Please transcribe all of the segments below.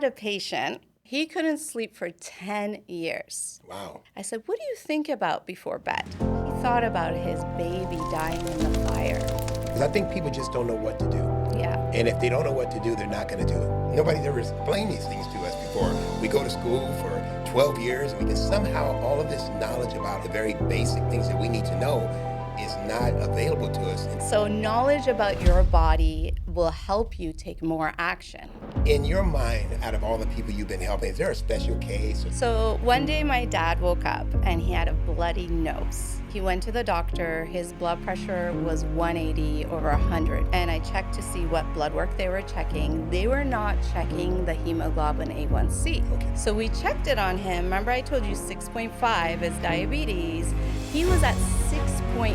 had a patient, he couldn't sleep for 10 years. Wow. I said, what do you think about before bed? He thought about his baby dying in the fire. Because I think people just don't know what to do. Yeah. And if they don't know what to do, they're not going to do it. Nobody's ever explained these things to us before. We go to school for 12 years, and we can somehow, all of this knowledge about the very basic things that we need to know is not available to us. So knowledge about your body will help you take more action. In your mind, out of all the people you've been helping, is there a special case? So one day my dad woke up and he had a bloody nose. He went to the doctor. His blood pressure was 180 over 100. And I checked to see what blood work they were checking. They were not checking the hemoglobin A1C. Okay. So we checked it on him. Remember I told you 6.5 is diabetes. He was at 6.4.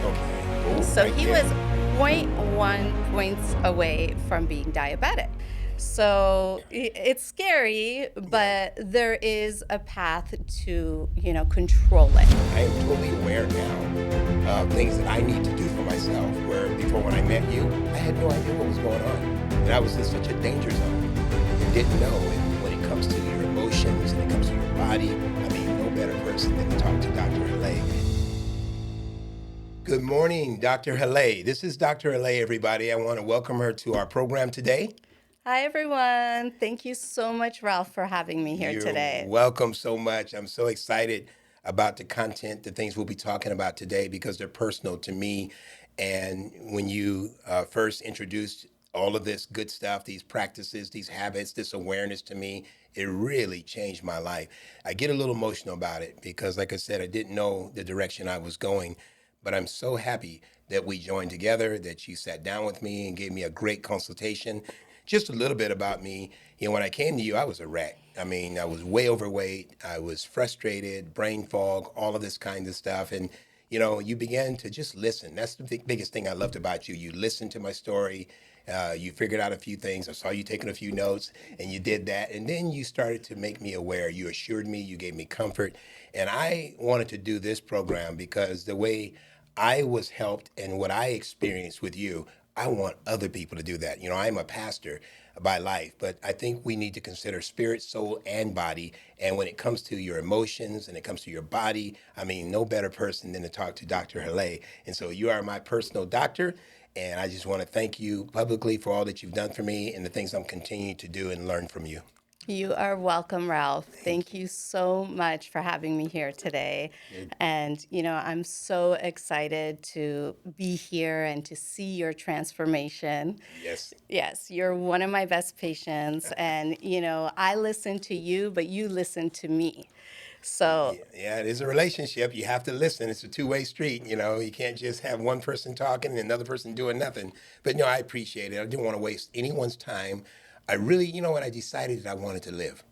Okay. So Right he there. was 0.1 points away from being diabetic. So it's scary, but there is a path to, control it. I am totally aware now of things that I need to do for myself, where before when I met you, I had no idea what was going on. And I was in such a danger zone and didn't know. And when it comes to your emotions and it comes to your body, I mean, no better person than to talk to Dr. Haleh. Good morning, Dr. Haleh. This is Dr. Haleh, everybody. I want to welcome her to our program today. Hi, everyone. Thank you so much, Ralph, for having me here today. You're welcome so much. I'm so excited about the content, the things we'll be talking about today, because they're personal to me. And when you first introduced all of this good stuff, these practices, these habits, this awareness to me, it really changed my life. I get a little emotional about it because, like I said, I didn't know the direction I was going. But I'm so happy that we joined together, that you sat down with me and gave me a great consultation. Just a little bit about me. When I came to you, I was a wreck. I mean, I was way overweight. I was frustrated, brain fog, all of this kind of stuff. And, you began to just listen. That's the biggest thing I loved about you. You listened to my story. You figured out a few things. I saw you taking a few notes, and you did that. And then you started to make me aware. You assured me. You gave me comfort. And I wanted to do this program because the way I was helped and what I experienced with you, I want other people to do that. I'm a pastor by life, but I think we need to consider spirit, soul, and body. And when it comes to your emotions and it comes to your body, I mean, no better person than to talk to Dr. Haleh. And so you are my personal doctor. And I just want to thank you publicly for all that you've done for me and the things I'm continuing to do and learn from you. You are welcome, Ralph. Thank you so much for having me here today. And, I'm so excited to be here and to see your transformation. Yes. Yes, you're one of my best patients. And, I listen to you, but you listen to me. So, Yeah, it is a relationship. You have to listen. It's a two-way street. You can't just have one person talking and another person doing nothing. But no, I appreciate it. I didn't want to waste anyone's time. I really, when I decided that I wanted to live,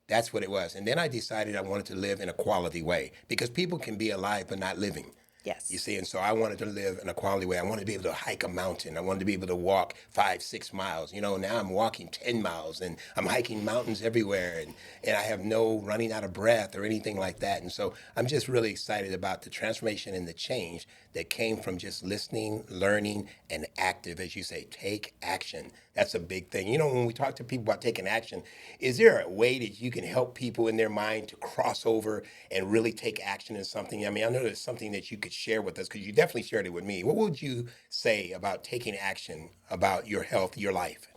that's what it was. And then I decided I wanted to live in a quality way because people can be alive but not living. yes. You see, and so I wanted to live in a quality way. I wanted to be able to hike a mountain. I wanted to be able to walk 5-6 miles. Now I'm walking 10 miles and I'm hiking mountains everywhere and I have no running out of breath or anything like that. And so I'm just really excited about the transformation and the change that came from just listening, learning, and active, as you say, take action. That's a big thing. When we talk to people about taking action, is there a way that you can help people in their mind to cross over and really take action in something? I mean, I know there's something that you could share with us because you definitely shared it with me. What would you say about taking action about your health, your life?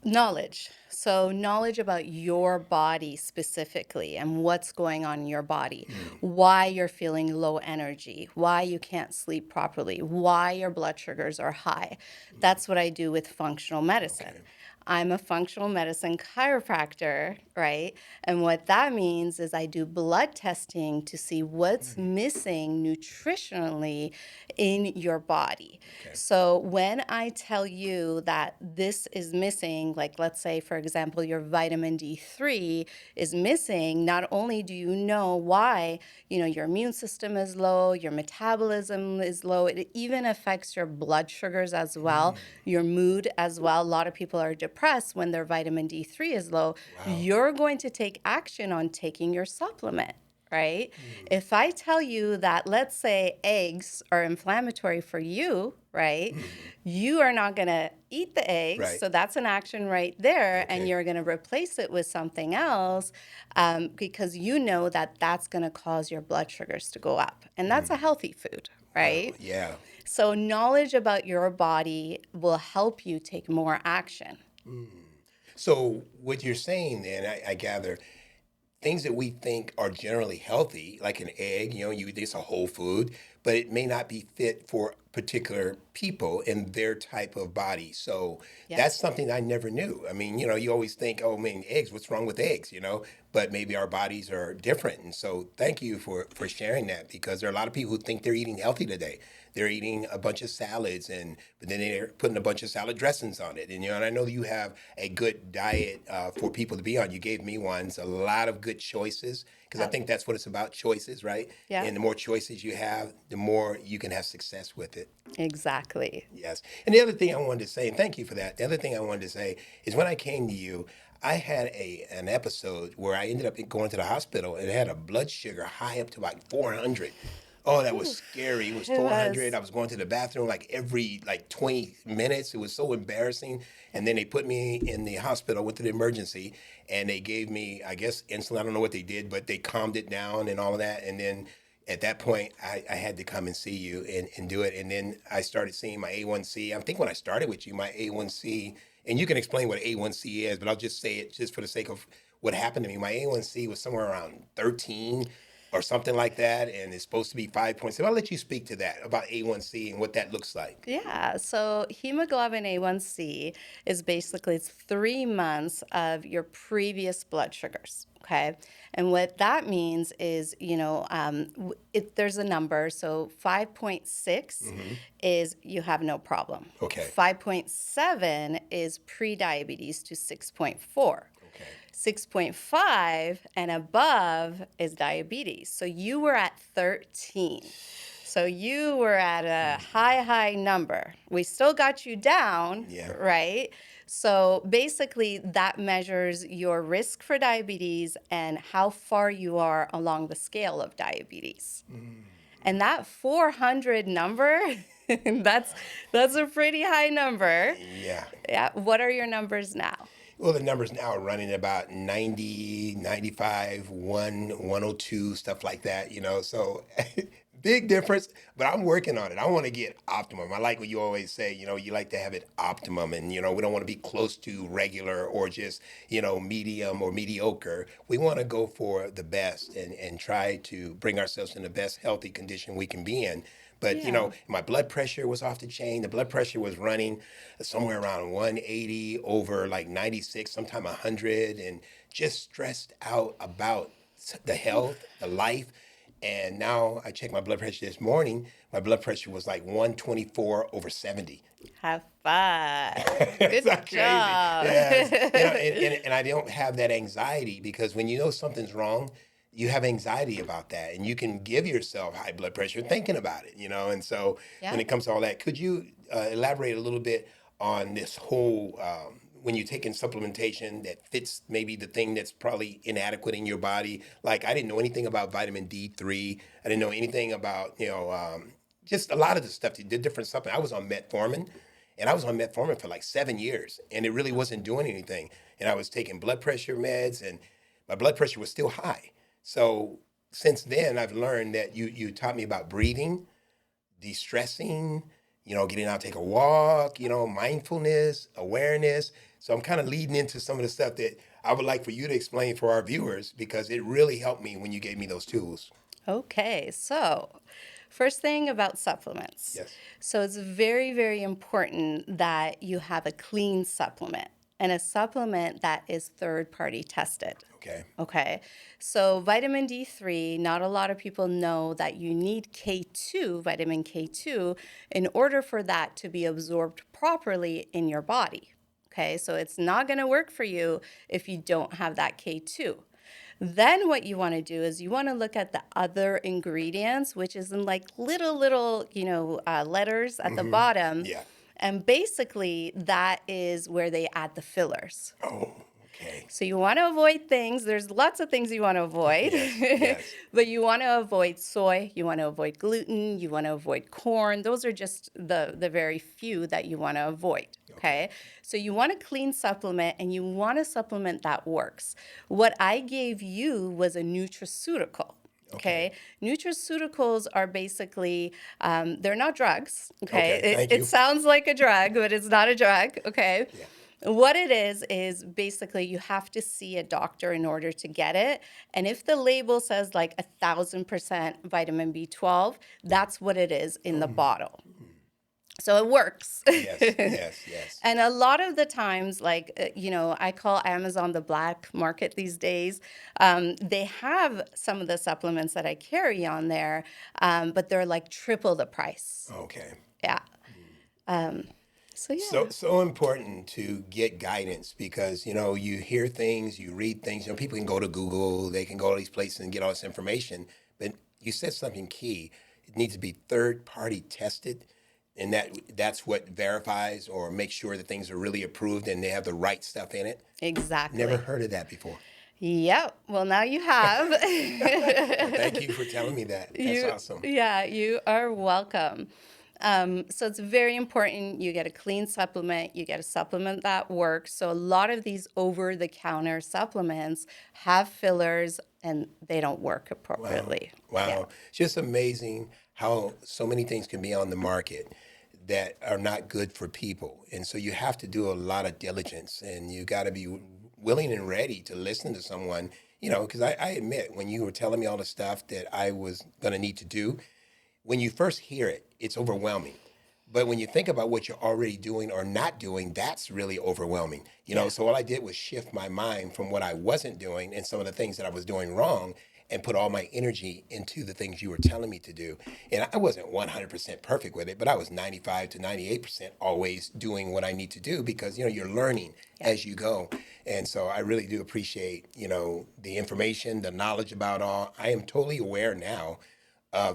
Knowledge. So, knowledge about your body specifically and what's going on in your body, why you're feeling low energy, why you can't sleep properly, why your blood sugars are high. That's what I do with functional medicine. Okay. I'm a functional medicine chiropractor, right? And what that means is I do blood testing to see what's missing nutritionally in your body. Okay. So when I tell you that this is missing, like let's say, for example, your vitamin D3 is missing, not only do you know why, your immune system is low, your metabolism is low, it even affects your blood sugars as well, your mood as well. A lot of people are depressed when their vitamin D3 is low. Wow. You're going to take action on taking your supplement. right? If I tell you that, let's say eggs are inflammatory for you, right? You are not going to eat the eggs. Right. So that's an action right there. And Okay. you're going to replace it with something else because you know that that's going to cause your blood sugars to go up. And that's a healthy food, Wow. right? Yeah. So knowledge about your body will help you take more action. So what you're saying then, I gather, things that we think are generally healthy, like an egg, it's a whole food, but it may not be fit for particular people and their type of body. So that's Yes. something I never knew. I mean, you always think, oh man, eggs, what's wrong with eggs, But maybe our bodies are different. And so thank you for sharing that, because there are a lot of people who think they're eating healthy today. They're eating a bunch of salads, but then they're putting a bunch of salad dressings on it. And I know you have a good diet for people to be on. You gave me one. It's a lot of good choices, because I Yep. think that's what it's about, choices, right? Yep. And the more choices you have, the more you can have success with it. Exactly. Yes. And the other thing I wanted to say, and thank you for that. The other thing I wanted to say is, when I came to you, I had an episode where I ended up going to the hospital and had a blood sugar high up to like 400. Oh, that was Whew. scary. It was It 400. was. I was going to the bathroom like every 20 minutes. It was so embarrassing. And then they put me in the hospital, went to the emergency, and they gave me, I guess, insulin. I don't know what they did, but they calmed it down and all of that. And then at that point, I had to come and see you and do it. And then I started seeing my A1C. I think when I started with you, my A1C, and you can explain what A1C is, but I'll just say it just for the sake of what happened to me. My A1C was somewhere around 13 or something like that, and it's supposed to be 5.7. I'll let you speak to that about A1C and what that looks like. Yeah, so hemoglobin A1C is basically it's 3 months of your previous blood sugars. Okay, and what that means is, there's a number. So 5.6 Hmm. is you have no problem. Okay. 5.7 is pre-diabetes to 6.4. Okay. 6.5 and above is diabetes. So you were at 13. So you were at a high number. We still got you down, Yeah. right? So basically, that measures your risk for diabetes and how far you are along the scale of diabetes. And that 400 number, that's that's a pretty high number. Yeah. Yeah. What are your numbers now? Well, the numbers now are running about 90, 95, 1, 102, stuff like that. So big difference, but I'm working on it. I want to get optimum. I like what you always say, you like to have it optimum, and, we don't want to be close to regular or just, medium or mediocre. We want to go for the best and try to bring ourselves in the best healthy condition we can be in. But Yeah. my blood pressure was off the chain. The blood pressure was running somewhere around 180 over like 96, sometime 100, and just stressed out about the health, the life. And now I checked my blood pressure this morning. My blood pressure was like 124 over 70. Have fun. It's Good not crazy. job. Yes. And I don't have that anxiety, because when you know something's wrong, you have anxiety about that, and you can give yourself high blood pressure thinking about it. And so when Yeah. it comes to all that, could you elaborate a little bit on this whole, when you take in supplementation that fits maybe the thing that's probably inadequate in your body? Like, I didn't know anything about vitamin D3. I didn't know anything about, just a lot of the stuff, the different supplements. I was on metformin, and I was on metformin for like 7 years, and it really wasn't doing anything. And I was taking blood pressure meds, and my blood pressure was still high. So since then, I've learned that you taught me about breathing, de-stressing, getting out, take a walk, mindfulness, awareness. So I'm kind of leading into some of the stuff that I would like for you to explain for our viewers, because it really helped me when you gave me those tools. Okay. So, first thing about supplements. Yes. So, it's very, very important that you have a clean supplement and a supplement that is third party tested. Okay. Okay. So, vitamin D3, not a lot of people know that you need K2, vitamin K2, in order for that to be absorbed properly in your body. Okay. So, it's not going to work for you if you don't have that K2. Then what you want to do is you want to look at the other ingredients, which is in like little, letters at the Mm-hmm. bottom. Yeah. And basically, that is where they add the fillers. Oh, okay. So you want to avoid things. There's lots of things you want to avoid, Yes, yes. but you want to avoid soy. You want to avoid gluten. You want to avoid corn. Those are just the very few that you want to avoid. Okay. Okay. So you want a clean supplement and you want a supplement that works. What I gave you was a nutraceutical. Okay. Okay. Nutraceuticals are basically, they're not drugs. Okay. Okay. It, Thank it you. sounds like a drug, but it's not a drug. Okay. Yeah. What it is basically you have to see a doctor in order to get it. And if the label says like 1,000% vitamin B12, that's what it is in the bottle. So it works. Yes. Yes. Yes. And a lot of the times, like, I call Amazon the black market these days. They have some of the supplements that I carry on there, but they're like triple the price. Okay. Yeah. Um, so, So yeah. so important to get guidance because you hear things, you read things. People can go to Google, they can go to these places and get all this information. But you said something key. It needs to be third party tested, and that's what verifies or makes sure that things are really approved and they have the right stuff in it. Never Exactly. heard of that before. Yep. Well, now you have. Well, thank you for telling me that. That's You, awesome. yeah, you are welcome. So it's very important you get a clean supplement, you get a supplement that works. So a lot of these over-the-counter supplements have fillers and they don't work Wow. appropriately. Yeah. Wow. It's just amazing how so many things can be on the market that are not good for people. And so you have to do a lot of diligence and you got to be willing and ready to listen to someone, because I admit when you were telling me all the stuff that I was going to need to do, when you first hear it, it's overwhelming. But when you think about what you're already doing or not doing, that's really overwhelming. Yeah. So all I did was shift my mind from what I wasn't doing and some of the things that I was doing wrong and put all my energy into the things you were telling me to do. And I wasn't 100% perfect with it, but I was 95 to 98% always doing what I need to do because, you're learning Yeah. as you go. And so I really do appreciate, the information, the knowledge about all. I am totally aware now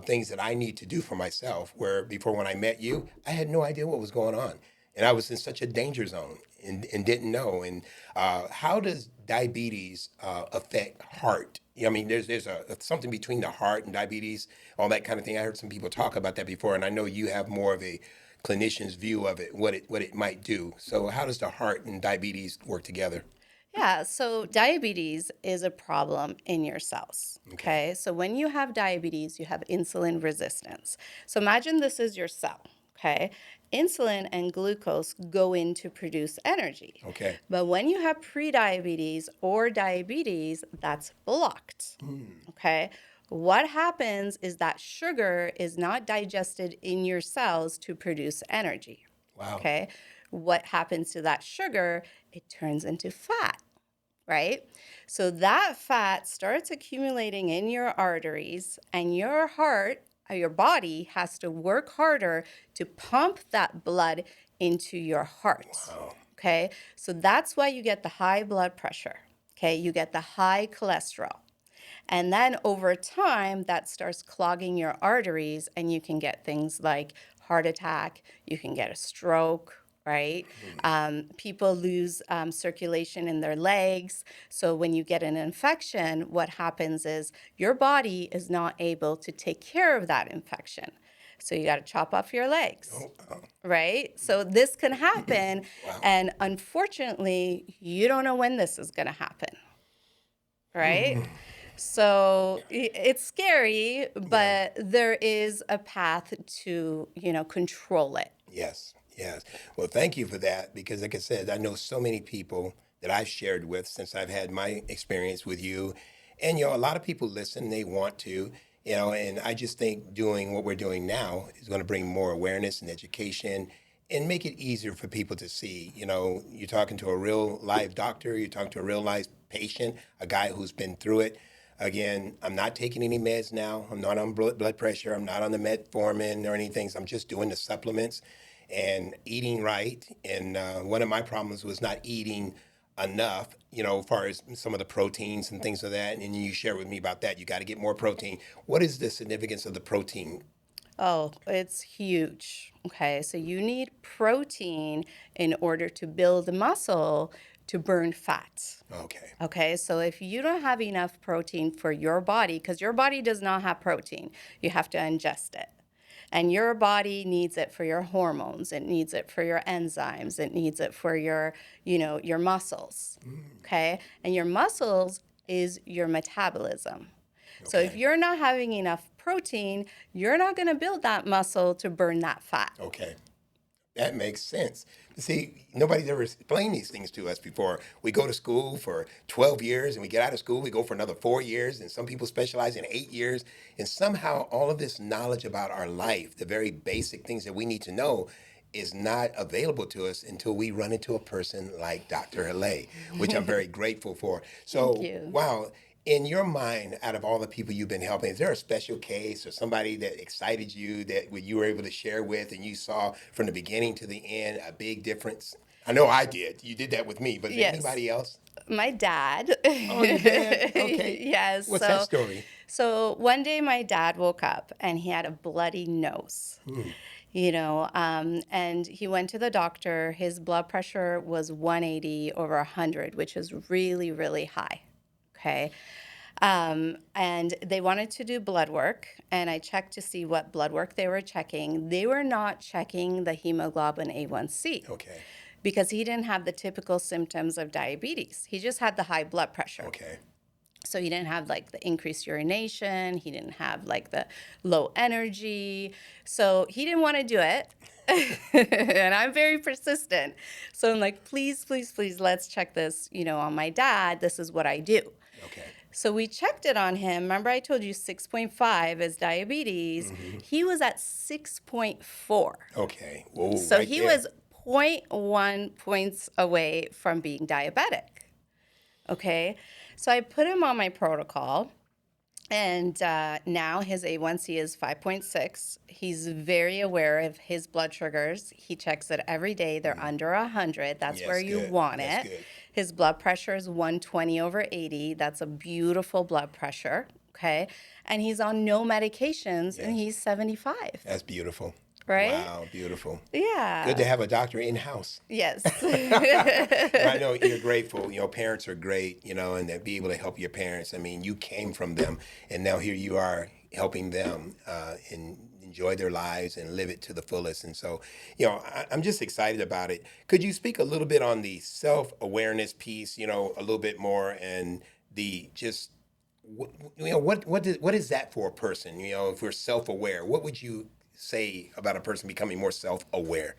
things that I need to do for myself. Where before, when I met you, I had no idea what was going on, and I was in such a danger zone and didn't know. And how does diabetes affect heart? I mean, there's something between the heart and diabetes, all that kind of thing. I heard some people talk about that before, and I know you have more of a clinician's view of it, what it might do. So, how does the heart and diabetes work together? Yeah, so diabetes is a problem in your cells. Okay. Okay, so when you have diabetes, you have insulin resistance. So imagine this is your cell. Okay, insulin and glucose go in to produce energy. Okay. But when you have prediabetes or diabetes, that's blocked. Okay, what happens is that sugar is not digested in your cells to produce energy. Wow. Okay, what happens to that sugar? It turns into fat, right? So that fat starts accumulating in your arteries, and your heart, your body has to work harder to pump that blood into your heart. Wow. Okay, so that's why you get the high blood pressure. Okay, you get the high cholesterol. And then over time, that starts clogging your arteries, and you can get things like heart attack, you can get a stroke, right? People lose circulation in their legs. So when you get an infection, what happens is your body is not able to take care of that infection. So you got to chop off your legs, Oh, wow. right? So this can happen. Wow. And unfortunately, you don't know when this is going to happen, right? So it's scary, Yeah. but there is a path to, control it. Yes, yes. Well, thank you for that because, like I said, I know so many people that I've shared with since I've had my experience with you. And, a lot of people listen, they want to, and I just think doing what we're doing now is going to bring more awareness and education and make it easier for people to see. You're talking to a real live doctor, you're talking to a real live patient, a guy who's been through it. Again, I'm not taking any meds now. I'm not on blood pressure. I'm not on the metformin or anything. So I'm just doing the supplements and eating right. And one of my problems was not eating enough, as far as some of the proteins and things of that. And you share with me about that. You got to get more protein. What is the significance of the protein? Oh, it's huge. Okay, so you need protein in order to build muscle to burn fat. Okay. Okay, so if you don't have enough protein for your body, because your body does not have protein, you have to ingest it. And your body needs it for your hormones, it needs it for your enzymes, it needs it for your, your muscles. Okay? And your muscles is your metabolism. So if Okay. you're not having enough protein, you're not going to build that muscle to burn that fat. Okay. That makes sense. See, nobody's ever explained these things to us before. We go to school for 12 years and we get out of school, we go for another 4 years, and some people specialize in 8 years. And somehow all of this knowledge about our life, the very basic things that we need to know, is not available to us until we run into a person like Dr. Haleh, which I'm very grateful for. Thank So, you. wow. In your mind, out of all the people you've been helping, is there a special case or somebody that excited you that you were able to share with and you saw from the beginning to the end a big difference? I know I did. You did that with me, but is there Yes. anybody else? My dad. Oh, your dad? Okay. Yes. What's that story? So one day my dad woke up and he had a bloody nose. And he went to the doctor. His blood pressure was 180 over 100, which is really, really high. Okay. And they wanted to do blood work, and I checked to see what blood work they were checking. They were not checking the hemoglobin A1C Okay. because he didn't have the typical symptoms of diabetes. He just had the high blood pressure. Okay. So he didn't have like the increased urination. He didn't have like the low energy. So he didn't want to do it. And I'm very persistent. So I'm like, please, please, please, let's check this, on my dad. This is what I do. Okay. So we checked it on him. Remember I told you 6.5 is diabetes. He was at 6.4. Okay. Whoa, So right he there. was zero point 0.1 points away from being diabetic. Okay. So I put him on my protocol. And now his A1C is 5.6. He's very aware of his blood sugars. He checks it every day. They're under 100. That's where Yes, you good. want That's it. good. His blood pressure is 120 over 80. That's a beautiful blood pressure. Okay. And he's on no medications and Yes. he's 75. That's beautiful. Right? Wow, beautiful. Good Yeah. to have a doctor in house. Yes. I know you're grateful. Parents are great, and to be able to help your parents. I mean, you came from them, and now here you are helping them and enjoy their lives and live it to the fullest. And so, I'm just excited about it. Could you speak a little bit on the self-awareness piece, a little bit more, and the just, what is that for a person? If we're self-aware, what would you say about a person becoming more self-aware?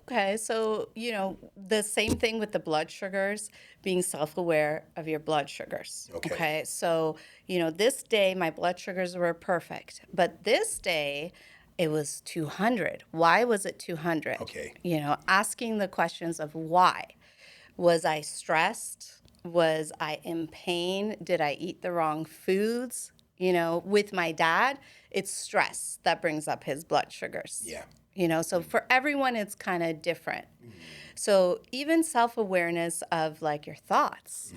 Okay, so, the same thing with the blood sugars, being self aware of your blood sugars. Okay. Okay, so, this day my blood sugars were perfect, but this day it was 200. Why was it 200? Okay. Asking the questions of why. Was I stressed? Was I in pain? Did I eat the wrong foods? With my dad, it's stress that brings up his blood sugars. Yeah. So for everyone, it's kind of different. So even self-awareness of like your thoughts,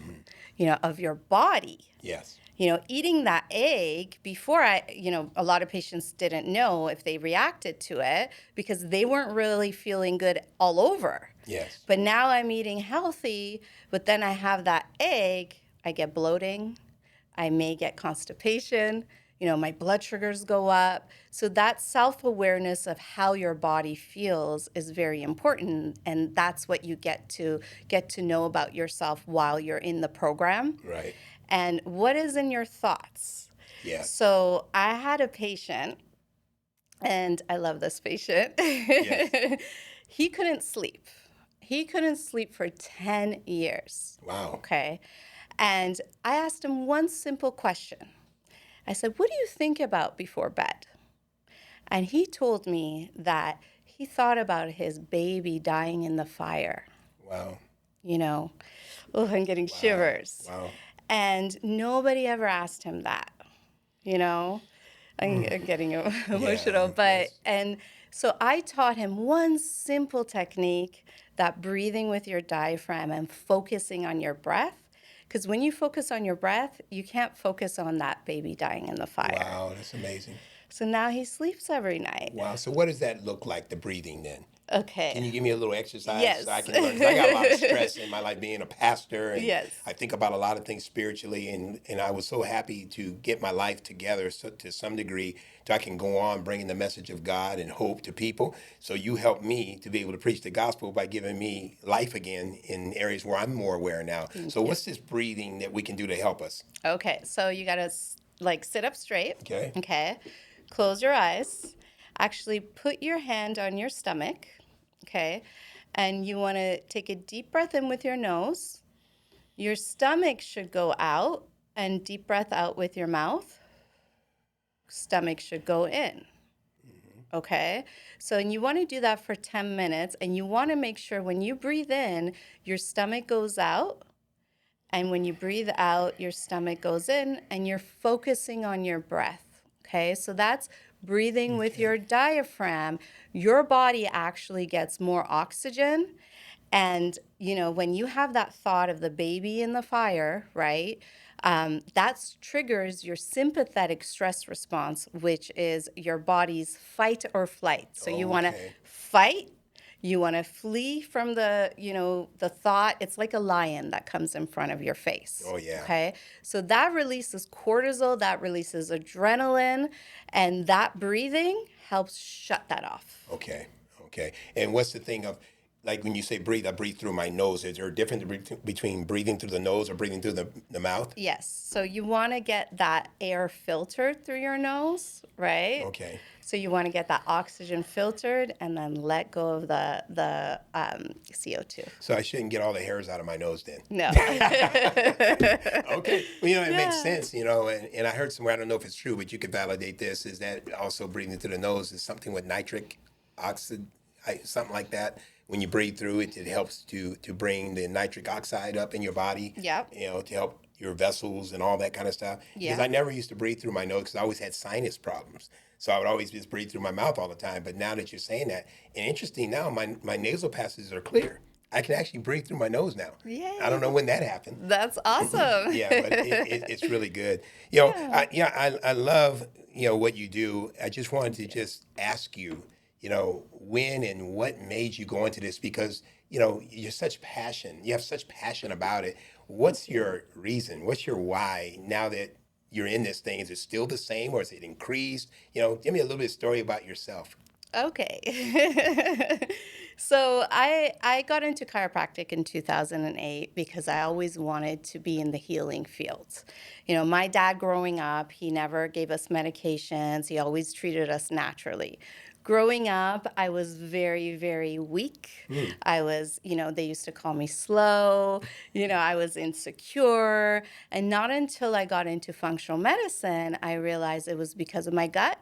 of your body, Yes. eating that egg before a lot of patients didn't know if they reacted to it because they weren't really feeling good all over. Yes. But now I'm eating healthy, but then I have that egg, I get bloating, I may get constipation, my blood sugars go up. So that self-awareness of how your body feels is very important, and that's what you get to know about yourself while you're in the program. Right. And what is in your thoughts? Yeah. So I had a patient, and I love this patient. Yes. He couldn't sleep. He couldn't sleep for 10 years. Wow. Okay. And I asked him one simple question. I said, what do you think about before bed? And he told me that he thought about his baby dying in the fire. Wow. Oh, I'm getting shivers. Wow. And nobody ever asked him that, I'm getting emotional, Yeah. but, Yes. and so I taught him one simple technique, that breathing with your diaphragm and focusing on your breath. Because when you focus on your breath, you can't focus on that baby dying in the fire. Wow. That's amazing. So now he sleeps every night. Wow. So what does that look like, the breathing then? Can Okay. you give me a little exercise so I Yes. can learn? Because I got a lot of stress in my life being a pastor, and Yes. I think about a lot of things spiritually. And I was so happy to get my life together to some degree so I can go on bringing the message of God and hope to people. So you helped me to be able to preach the gospel by giving me life again in areas where I'm more aware now. So Thank you. what's this breathing that we can do to help us? Okay, so you gotta like sit up straight. Okay. Okay, close your eyes. Actually, put your hand on your stomach. Okay, and you want to take a deep breath in with your nose. Your stomach should go out, and deep breath out with your mouth. Stomach should go in. Okay, so and you want to do that for 10 minutes, and you want to make sure when you breathe in, your stomach goes out. And when you breathe out, your stomach goes in and you're focusing on your breath. Okay, so that's breathing with Okay. your diaphragm. Your body actually gets more oxygen. And, when you have that thought of the baby in the fire, right? That triggers your sympathetic stress response, which is your body's fight or flight. So you want to Okay. fight, you want to flee from the thought. It's like a lion that comes in front of your face. Oh yeah. Okay. So that releases cortisol, that releases adrenaline, and that breathing helps shut that off. Okay. Okay. And what's the thing of, like when you say breathe, I breathe through my nose. Is there a difference between breathing through the nose or breathing through the mouth? Yes. So you want to get that air filtered through your nose, right? Okay. So you want to get that oxygen filtered and then let go of the CO2. So I shouldn't get all the hairs out of my nose then. No. Okay. Well, it makes Yeah. sense, and I heard somewhere, I don't know if it's true, but you could validate this, is that also breathing through the nose is something with nitric oxide, something like that. When you breathe through it, it helps to bring the nitric oxide up in your body, Yep. to help your vessels and all that kind of stuff. Because Yeah. I never used to breathe through my nose because I always had sinus problems. So I would always just breathe through my mouth all the time. But now that you're saying that, and interesting now, my nasal passages are clear. I can actually breathe through my nose now. I don't know Yay. when that happened. That's awesome. Yeah, but it's really good. Yeah. I love, what you do. I just wanted to just ask you, when and what made you go into this, because, you're such passion. You have such passion about it. What's your reason? What's your why now that you're in this thing? Is it still the same or is it increased? Give me a little bit of story about yourself. Okay. So I got into chiropractic in 2008 because I always wanted to be in the healing field. My dad growing up, he never gave us medications. He always treated us naturally. Growing up, I was very, very weak. Hmm. I was, they used to call me slow. I was insecure. And not until I got into functional medicine, I realized it was because of my gut.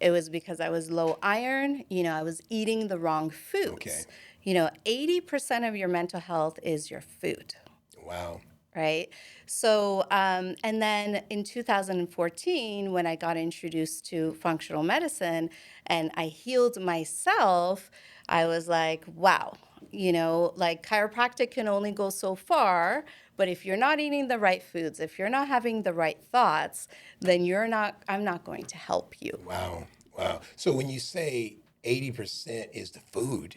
It was because I was low iron. I was eating the wrong Okay. foods. 80% of your mental health is your food, Wow. right? So, and then in 2014, when I got introduced to functional medicine and I healed myself, I was like, wow, like chiropractic can only go so far. But if you're not eating the right foods, if you're not having the right thoughts, then I'm not going to help you. Wow. Wow. So when you say 80% is the food,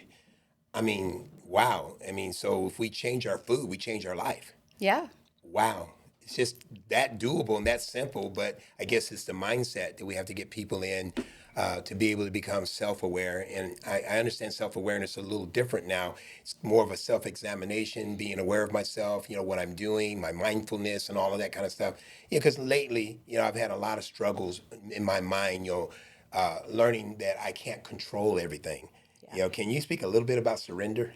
I mean, wow. I mean, so if we change our food, we change our life. Yeah. Wow. It's just that doable and that simple, but I guess it's the mindset that we have to get people in to be able to become self-aware. And I understand self-awareness a little different now. It's more of a self-examination, being aware of myself, what I'm doing, my mindfulness and all of that kind of stuff. Yeah, because lately, I've had a lot of struggles in my mind, learning that I can't control everything. Yeah. Can you speak a little bit about surrender?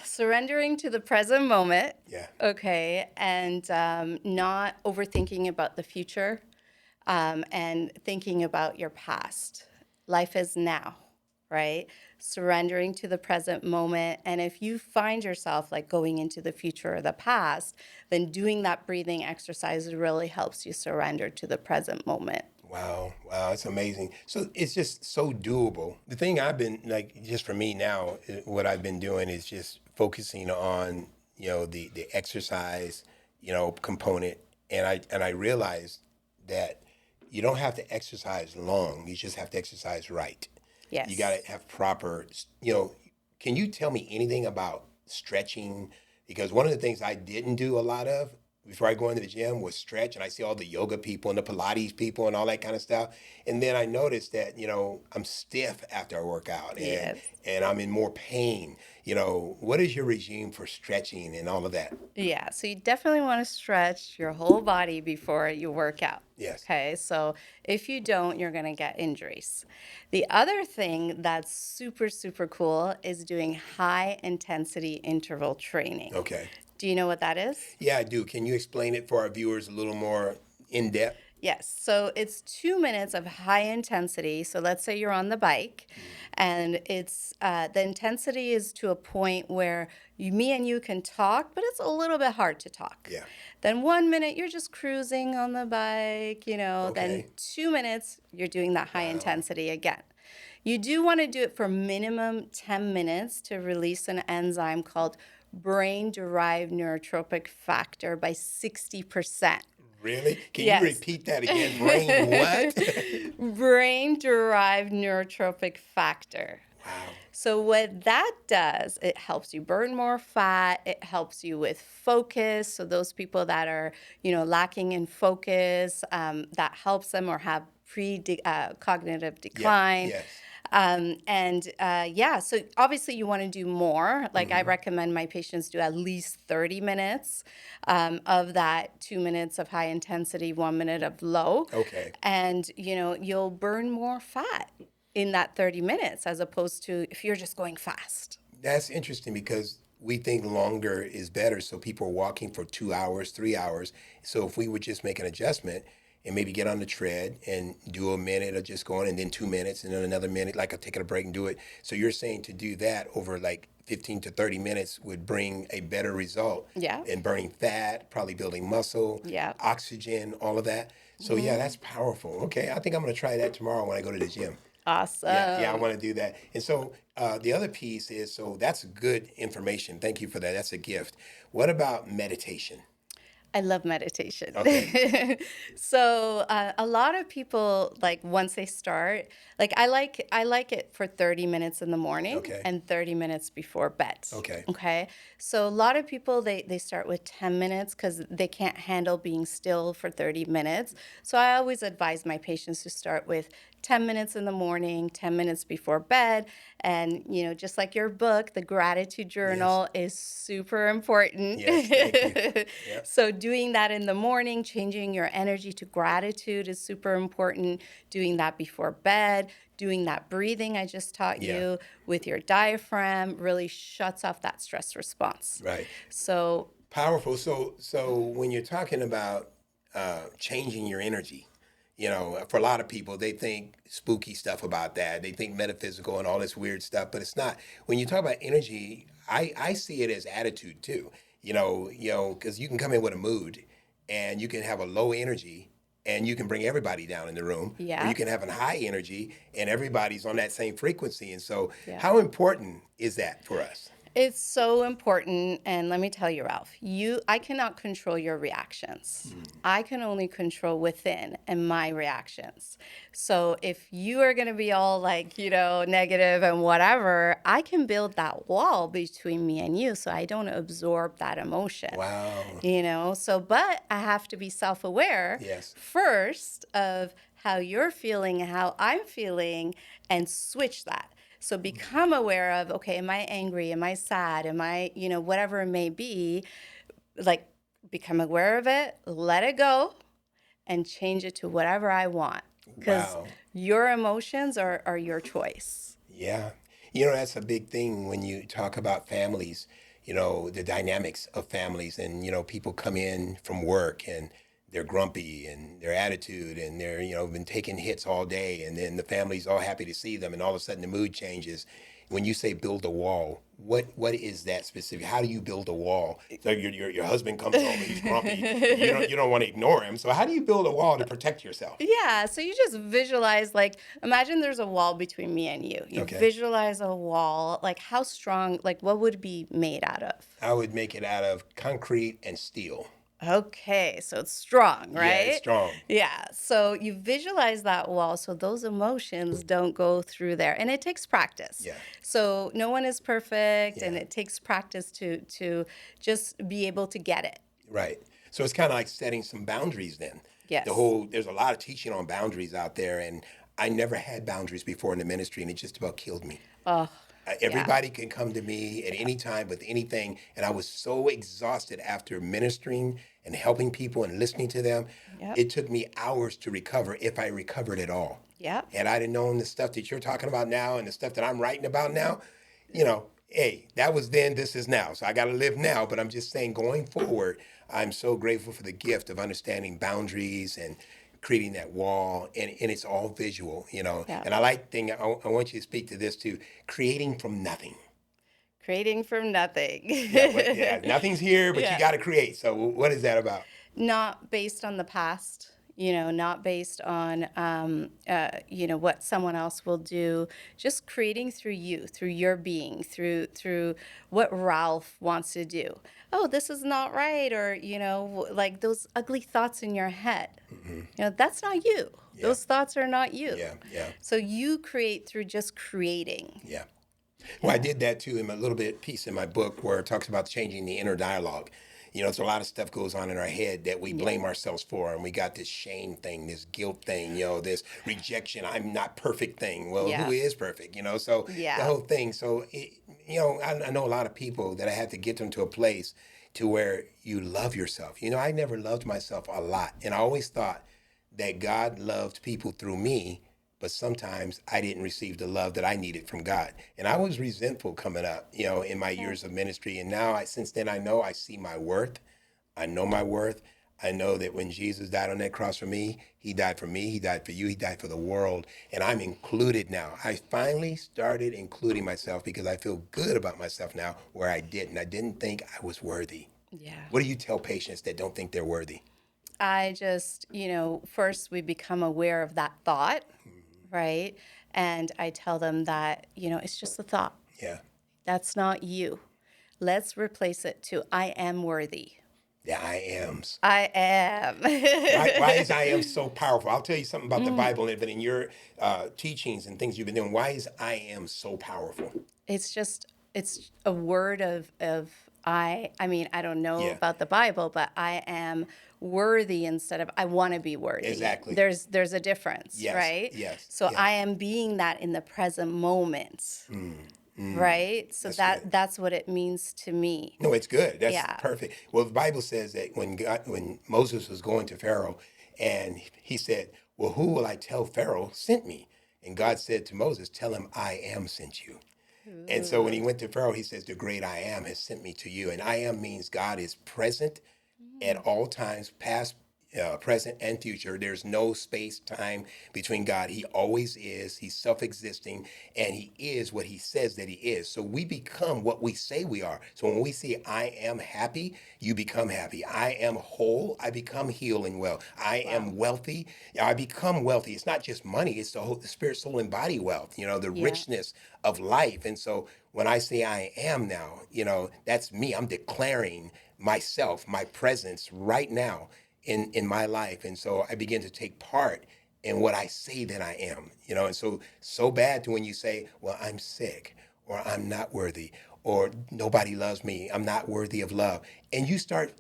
Surrendering to the present moment, Yeah. okay, and not overthinking about the future, and thinking about your past. Life is now, right? Surrendering to the present moment. And if you find yourself like going into the future or the past, then doing that breathing exercise really helps you surrender to the present moment. Wow, wow, it's amazing. So it's just so doable. The thing I've been like, just for me now, what I've been doing is just focusing on, the exercise, component, and I realized that you don't have to exercise long. You just have to exercise right. You got Yes. to have proper, can you tell me anything about stretching? Because one of the things I didn't do a lot of before I go into the gym was stretch. And I see all the yoga people and the Pilates people and all that kind of stuff. And then I noticed that, I'm stiff after I work out Yes. and I'm in more pain. What is your regime for stretching and all of that? Yeah, so you definitely want to stretch your whole body before you work out. Yes. Okay, so if you don't, you're going to get injuries. The other thing that's super, super cool is doing high intensity interval training. Okay. Do you know what that is? Yeah, I do. Can you explain it for our viewers a little more in depth? Yes. So it's 2 minutes of high intensity. So let's say you're on the bike, and it's the intensity is to a point where me and you can talk, but it's a little bit hard to talk. Yeah. Then 1 minute you're just cruising on the bike, Then Okay. 2 minutes you're doing that high Wow. intensity again. You do want to do it for minimum 10 minutes to release an enzyme called brain derived neurotropic factor by 60%. Really? Can you Yes. repeat that again? Brain what? Brain derived neurotropic factor. Wow. So, what that does, it helps you burn more fat. It helps you with focus. So, those people that are, lacking in focus, that helps them or have cognitive Yeah. decline. Yes. Yeah, so obviously you want to do more. Like I Hmm. recommend my patients do at least 30 minutes of that 2 minutes of high intensity, 1 minute of low. Okay. And, you'll burn more fat in that 30 minutes as opposed to if you're just going fast. That's interesting because we think longer is better. So people are walking for 2 hours, 3 hours. So if we would just make an adjustment and maybe get on the tread and do a minute of just going and then 2 minutes and then another minute, like taking a break and do it. So you're saying to do that over like 15 to 30 minutes would bring a better result Yeah. in burning fat, probably building muscle, Yeah. oxygen, all of that. So yeah, that's powerful. Okay, I think I'm going to try that tomorrow when I go to the gym. Yeah, yeah, I Awesome. want to do that. And so the other piece is so that's good information. Thank you for that. That's a gift. What about meditation? I love meditation. Okay, So a lot of people like once they start, like I like it for 30 minutes in the morning okay, and 30 minutes before bed. okay. Okay. So a lot of people they start with 10 minutes because they can't handle being still for 30 minutes. So I always advise my patients to start with 10 minutes in the morning, 10 minutes before bed. And, just like your book, the gratitude Yes, journal is super important. yes. Thank you. Yeah, So, doing that in the morning, changing your energy to gratitude is super important. Doing that before bed, doing that breathing I just taught yeah. you with your diaphragm really shuts off that stress response. Right. So, Powerful. So when you're talking about changing your energy, for a lot of people, they think spooky stuff about that. They think metaphysical and all this weird stuff, but it's not. When you talk about energy, I see it as attitude too. Because you can come in with a mood, and you can have a low energy, and you can bring everybody down in the room, or you yeah, can have a high energy, and everybody's on that same frequency. And so, yeah. how important is that for us? It's so important, and let me tell you, Ralph, I cannot control your reactions. I can only control within and my reactions. So if you are going to be all like, negative and whatever, I can build that wall between me and you so I don't absorb that emotion. Wow. So but I have to be self-aware Yes. first of how you're feeling and how I'm feeling and switch that. So become aware of, okay, am I angry? Am I sad? Am I, whatever it may be, like become aware of it, let it go, and change it to whatever I want. Because Wow. your emotions are your choice. Yeah. That's a big thing when you talk about families, the dynamics of families. And, people come in from work and they're grumpy and their attitude and they're, been taking hits all day. And then the family's all happy to see them. And all of a sudden the mood changes. When you say build a wall, what is that specific? How do you build a wall? So your husband comes home and he's grumpy. You don't want to ignore him. So how do you build a wall to protect yourself? Yeah, so you just visualize, like, imagine there's a wall between me and you. You Okay. visualize a wall, like how strong, like what would it be made out of? I would make it out of concrete and steel. Okay, so it's strong, Yeah, it's right? strong. Yeah. So you visualize that wall so those emotions don't go through there. And it takes practice. Yeah, So no one is perfect and yeah, it takes practice to just be able to get it. right. So it's kind of like setting some boundaries then. Yes. There's a lot of teaching on boundaries out there, and I never had boundaries before in the ministry, and it just about killed me. Oh, yeah. Everybody can come to me at any time with anything. And I was so exhausted after ministering and helping people and listening to them. Yep. It took me hours to recover, if I recovered at all. Yep. Had I known the stuff that you're talking about now and the stuff that I'm writing about now, hey, that was then, this is now. So I got to live now. But I'm just saying, going forward, I'm so grateful for the gift of understanding boundaries and creating that wall. And it's all visual, Yep. And I like thing, I want you to speak to this too, creating from nothing. Creating from nothing. Yeah, nothing's here, but you Yeah. got to create. So what is that about? Not based on the past, not based on what someone else will do, just creating through you, through your being, through what Ralph wants to do. Oh, this is not right, or like those ugly thoughts in your head. That's not you. Yeah, Those thoughts are not you. yeah, yeah, So you create through just creating. yeah. Well, I Yeah. did that too in my little bit piece in my book where it talks about changing the inner dialogue. It's a lot of stuff goes on in our head that we Yeah. blame ourselves for, and we got this shame thing, this guilt thing, this rejection, I'm not perfect thing. Well, who Yeah. is perfect? So the Yeah. whole thing. So, I know a lot of people that I had to get them to a place to where you love yourself. I never loved myself a lot, and I always thought that God loved people through me, but sometimes I didn't receive the love that I needed from God. And I was resentful coming up, in my Yeah. years of ministry. And now since then I know I see my worth. I know my worth. I know that when Jesus died on that cross for me, he died for me, he died for you, he died for the world, and I'm included now. I finally started including myself because I feel good about myself now where I didn't. I didn't think I was worthy. Yeah. What do you tell patients that don't think they're worthy? I just, first we become aware of that thought, right? And I tell them that, it's just a thought. Yeah. That's not you. Let's replace it to I am worthy. The I ams. I am. Why is I am so powerful? I'll tell you something about the Mm, Bible, but in your teachings and things you've been doing, why is I am so powerful? it's a word of I mean, I don't know Yeah, about the Bible, but I am worthy instead of I want to be worthy. exactly. There's a difference, Yes, right? yes, So yes. I am being that in the present moment. Right? So That's good. that's what it means to me. No, it's good. That's Yeah. perfect. Well, the Bible says that when Moses was going to Pharaoh, and he said, "Well, who will I tell Pharaoh sent me?" And God said to Moses, "Tell him I am sent you." And so when he Ooh. went to Pharaoh, he says, "The great I am has sent me to you." And I am means God is present at Mm. all times, past, present, and future. There's no space time between God. He always is. He's self existing, and He is what He says that He is. So we become what we say we are. So when we say, I am happy, you become happy. I am whole, I become healing well. I Wow. am wealthy, I become wealthy. It's not just money, it's the spirit, soul, and body wealth, the Yeah. richness of life. And so when I say I am now, that's me. I'm declaring myself, my presence right now in my life. And so I begin to take part in what I say that I am, and so bad to when you say, well, I'm sick, or I'm not worthy, or nobody loves me, I'm not worthy of love. And you start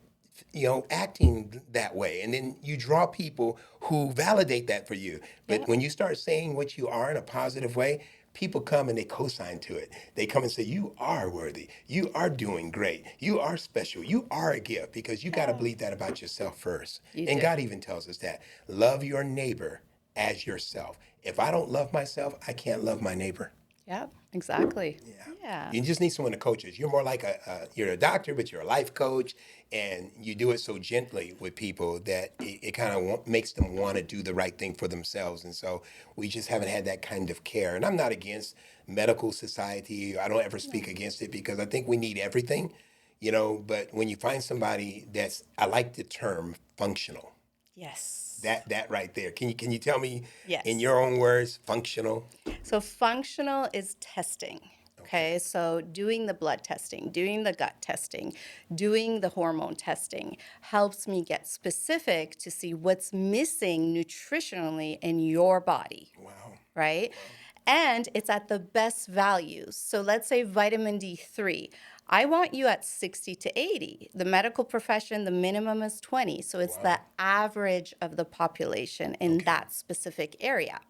acting that way. And then you draw people who validate that for you. But Yeah. when you start saying what you are in a positive way, people come and they co-sign to it. They come and say, you are worthy. You are doing great. You are special. You are a gift, because you got to Yeah. believe that about yourself first. You And do. God even tells us that. Love your neighbor as yourself. If I don't love myself, I can't love my neighbor. Yep. Exactly. Yeah. Yeah. You just need someone to coach us. You're more like you're a doctor, but you're a life coach, and you do it so gently with people that it kind of makes them want to do the right thing for themselves. And so we just haven't had that kind of care. And I'm not against medical society. I don't ever speak No. against it, because I think we need everything, but when you find somebody that's, I like the term functional, Yes. that right there. Can you tell me in Yes. your own words, functional? So functional is testing. Okay, so doing the blood testing, doing the gut testing, doing the hormone testing helps me get specific to see what's missing nutritionally in your body, Wow. right? Wow. And it's at the best values. So let's say vitamin D3. I want you at 60 to 80. The medical profession, the minimum is 20. So it's the Wow. average of the population in Okay. that specific area.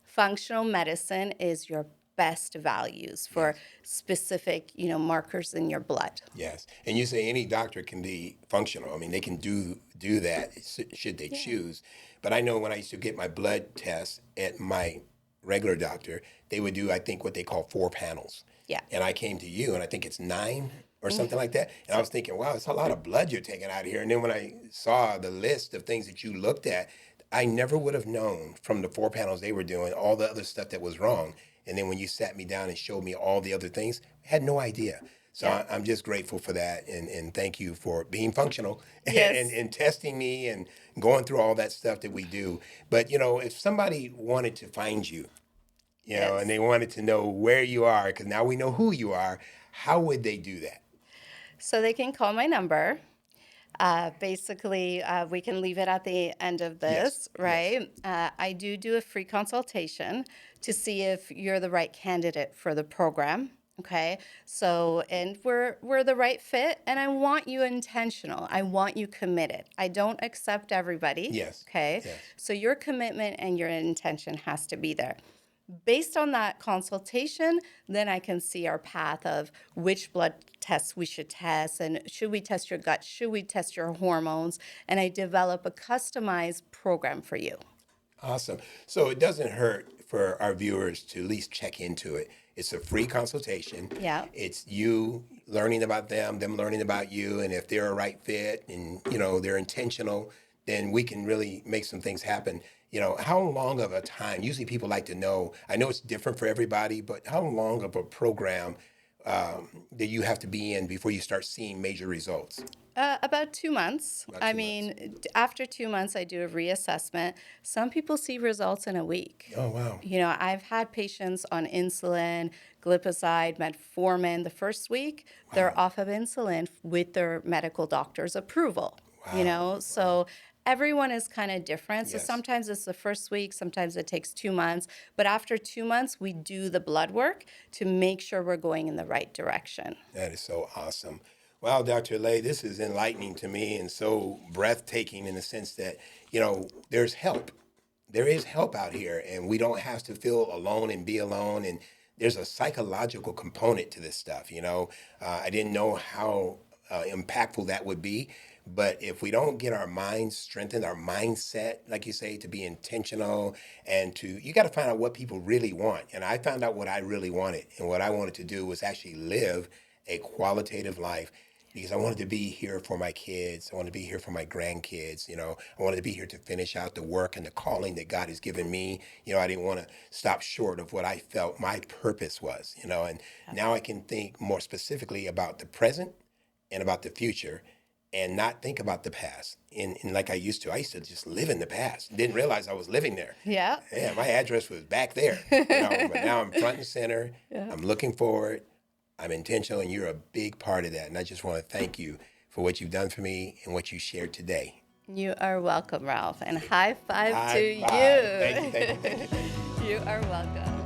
Functional medicine is your best values for Yes. specific, markers in your blood. Yes. And you say any doctor can be functional. I mean, they can do that should they Yeah. choose. But I know when I used to get my blood test at my regular doctor, they would do, I think, what they call 4 panels. Yeah. And I came to you, and I think it's 9 or Mhm. something like that. And I So, was thinking, wow, it's a lot of blood you're taking out of here. And then when I saw the list of things that you looked at, I never would have known from the 4 panels they were doing all the other stuff that was wrong. And then when you sat me down and showed me all the other things, I had no idea. So yeah. I'm just grateful for that, and thank you for being functional and, Yes. and testing me and going through all that stuff that we do. But if somebody wanted to find you, and Yes. they wanted to know where you are, because now we know who you are, how would they do that? So they can call my number. Basically, we can leave it at the end of Yes, this, yes. right? I do a free consultation to see if you're the right candidate for the program. Okay, so and we're the right fit, and I want you intentional. I want you committed. I don't accept everybody. Yes, Okay, yes. so your commitment and your intention has to be there. Based on that consultation, then I can see our path of which blood tests we should test and should we test your gut, should we test your hormones, and I develop a customized program for you. Awesome. So it doesn't hurt for our viewers to at least check into it. It's a free consultation. Yeah. It's you learning about them learning about you, and if they're a right fit and they're intentional, then we can really make some things happen. How long of a time? Usually people like to know. I know it's different for everybody, but how long of a program that you have to be in before you start seeing major results? About 2 months. About I 2 months. mean, after 2 months, I do a reassessment. Some people see results in a week. Oh wow. I've had patients on insulin, glipizide, metformin. The first week, they're Wow. off of insulin with their medical doctor's approval. Wow. Wow. So everyone is kind of different. So Yes. sometimes it's the first week, sometimes it takes 2 months. But after 2 months, we do the blood work to make sure we're going in the right direction. That is so awesome. Wow, Dr. Lay, this is enlightening to me and so breathtaking in the sense that, there's help. There is help out here, and we don't have to feel alone and be alone. And there's a psychological component to this stuff. I didn't know how impactful that would be. But if we don't get our minds strengthened, our mindset, like you say, to be intentional and you got to find out what people really want. And I found out what I really wanted. And what I wanted to do was actually live a qualitative life because I wanted to be here for my kids. I wanted to be here for my grandkids. I wanted to be here to finish out the work and the calling that God has given me. I didn't want to stop short of what I felt my purpose was, and now I can think more specifically about the present and about the future and not think about the past. And like I used to just live in the past. Didn't realize I was living there. Yeah. Yeah, my address was back there, but now I'm front and center. Yeah. I'm looking forward. I'm intentional, and you're a big part of that. And I just want to thank you for what you've done for me and what you shared today. You are welcome, Ralph. And high five to High you. five. Thank you, thank you, thank you, thank you. You are welcome.